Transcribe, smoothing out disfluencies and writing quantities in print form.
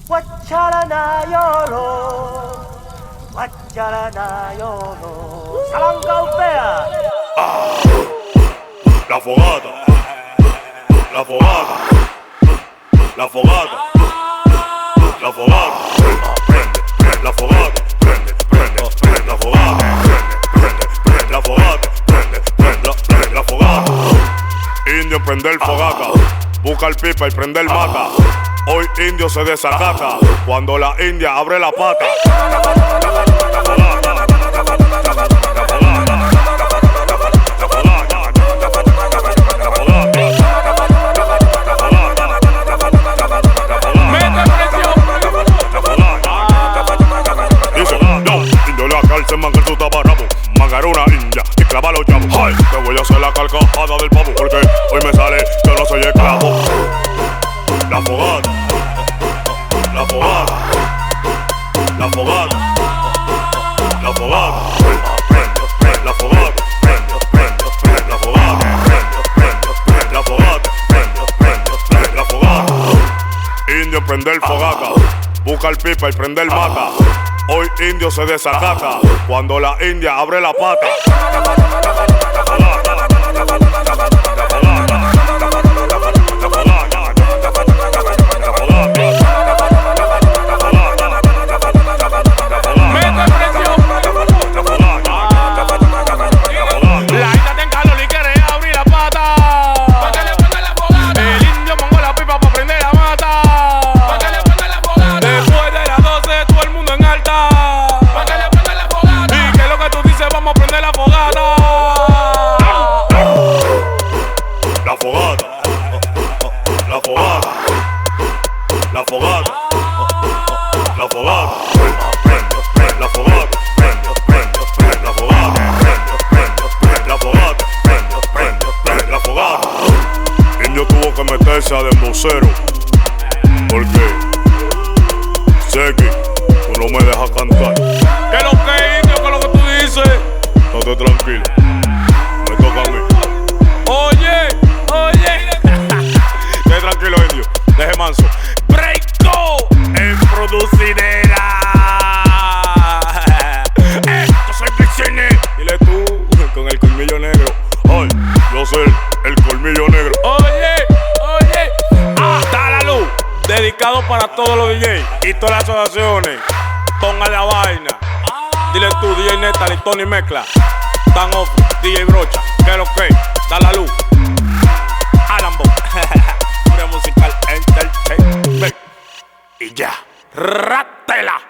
Guacharanayono, Guacharanayono. Salancaupea. La fogata, la fogata, la fogata, la fogata. Prende, prende, la fogata, prende, prende, prende, la fogata, prende, prende, la fogata, prende, prende, prende, la fogata. Indio prende el fogata, busca el pipa y prende el mata. Hoy indio se desacata cuando la india abre la pata. Se manga tu taparrabo, mangar una india y clava los chavos. Ay, te voy a hacer la carcajada del pavo porque hoy me sale, yo no soy esclavo. La fogata, la fogata, la fogata, la fogata. Prende, prende, la fogata, prende, prende, prende, la fogata, prende, prende, prende, la fogata, prende, prende, prende, la fogata. Indio prende el fogata, busca el pipa y prende el mata. Hoy indio se desacata cuando la india abre la pata. La fogata, la fogata, prende, prende, la fogata, prende, prende, prende, la fogata, prende, prende, prende, la fogata, prende, prende, prende, la fogata. Indio tuvo que meterse a dembocero porque Seki, tú no me dejas cantar. ¿Qué lo que, indio? ¿Qué es lo que tú dices? Estate tranquilo, me toca a mí. Oye, oye. Quede tranquilo, indio, deje manso. Breako en producidera. Esto soy Vicini. Dile tú con el colmillo negro. Ay, yo soy el colmillo negro. Oye, oye. Hasta la luz. Dedicado para todos los DJs y todas las asociaciones. Ponga la vaina. Dile tú, DJ Neta y Tony Mezcla. Dan Off, DJ Brocha. ¿Qué es lo que? Da la luz. Alambo. Musical Entertainment. Y ya. Rátela.